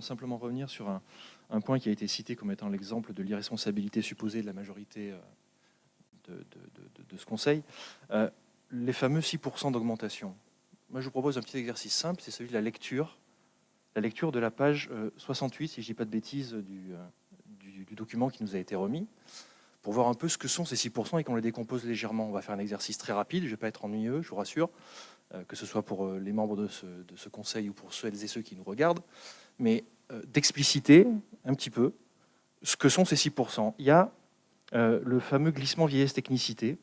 simplement revenir sur un point qui a été cité comme étant l'exemple de l'irresponsabilité supposée de la majorité de ce Conseil. Les fameux 6% d'augmentation. Moi, je vous propose un petit exercice simple, c'est celui de la lecture de la page 68, si je ne dis pas de bêtises, du document qui nous a été remis, pour voir un peu ce que sont ces 6% et qu'on les décompose légèrement. On va faire un exercice très rapide, je ne vais pas être ennuyeux, je vous rassure, que ce soit pour les membres de ce Conseil ou pour celles et ceux qui nous regardent, mais d'expliciter un petit peu ce que sont ces 6%. Il y a le fameux glissement vieillesse technicité,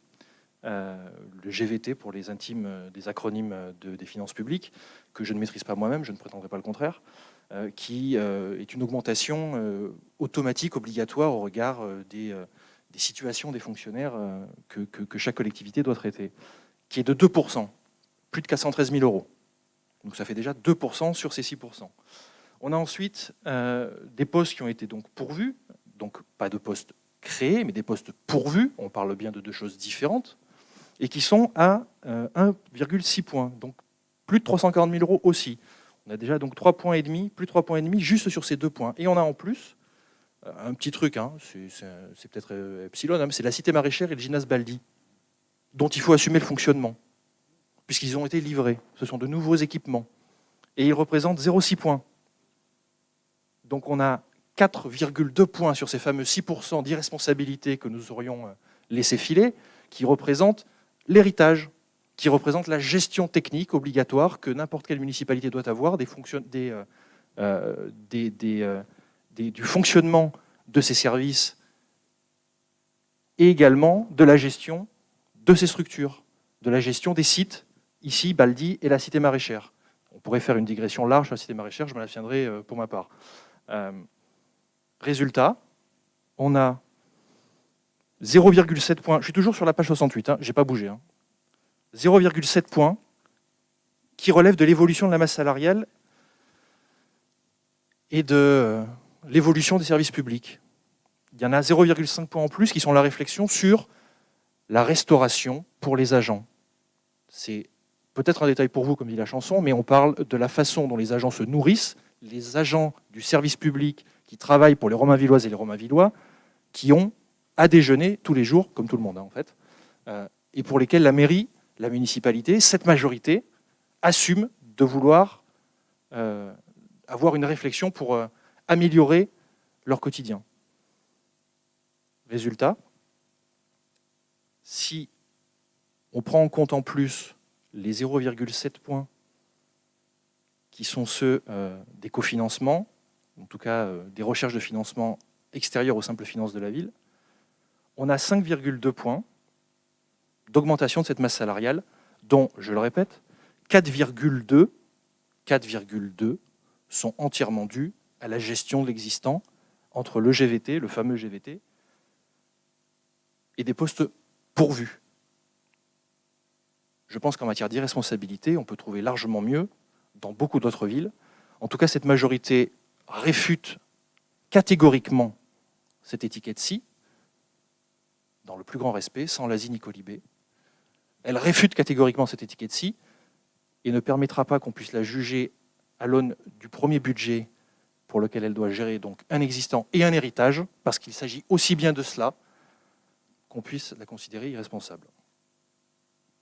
le GVT pour les intimes des acronymes des finances publiques, que je ne maîtrise pas moi-même, je ne prétendrai pas le contraire, qui est une augmentation automatique, obligatoire au regard des situations des fonctionnaires que chaque collectivité doit traiter, qui est de 2%, plus de 413 000 €. Donc ça fait déjà 2% sur ces 6%. On a ensuite des postes qui ont été donc pourvus, donc pas de postes créés, mais des postes pourvus, on parle bien de deux choses différentes, et qui sont à 1,6 points, donc plus de 340 000 € aussi. On a déjà donc 3,5 points, plus de 3,5 points juste sur ces 2 points. Et on a en plus un petit truc, hein, c'est peut-être epsilon, hein, c'est la cité maraîchère et le gymnase Baldi, dont il faut assumer le fonctionnement, puisqu'ils ont été livrés. Ce sont de nouveaux équipements. Et ils représentent 0,6 points. Donc on a 4,2 points sur ces fameux 6% d'irresponsabilité que nous aurions laissé filer, qui représentent l'héritage, qui représente la gestion technique obligatoire que n'importe quelle municipalité doit avoir du fonctionnement de ses services et également de la gestion de ces structures, de la gestion des sites, ici Baldi et la cité maraîchère. On pourrait faire une digression large sur la cité maraîchère, je m'en abstiendrai pour ma part. Résultat, on a 0,7 points, je suis toujours sur la page 68, hein, je n'ai pas bougé, hein. 0,7 points qui relèvent de l'évolution de la masse salariale et de l'évolution des services publics. Il y en a 0,5 points en plus qui sont la réflexion sur la restauration pour les agents. C'est peut-être un détail pour vous, comme dit la chanson, mais on parle de la façon dont les agents se nourrissent, les agents du service public qui travaillent pour les Romainvilloises et les Romainvillois, qui ont à déjeuner tous les jours, comme tout le monde, hein, en fait, et pour lesquels la mairie, la municipalité, cette majorité, assume de vouloir avoir une réflexion pour améliorer leur quotidien. Résultat, si on prend en compte en plus les 0,7 points qui sont ceux des cofinancements, en tout cas des recherches de financement extérieures aux simples finances de la ville, on a 5,2 points d'augmentation de cette masse salariale, dont, je le répète, 4,2 sont entièrement dus à la gestion de l'existant entre le GVT, le fameux GVT, et des postes pourvus. Je pense qu'en matière d'irresponsabilité, on peut trouver largement mieux dans beaucoup d'autres villes. En tout cas, cette majorité réfute catégoriquement cette étiquette-ci, dans le plus grand respect, sans l'asi ni colibé. Elle réfute catégoriquement cette étiquette-ci et ne permettra pas qu'on puisse la juger à l'aune du premier budget pour lequel elle doit gérer donc un existant et un héritage, parce qu'il s'agit aussi bien de cela qu'on puisse la considérer irresponsable.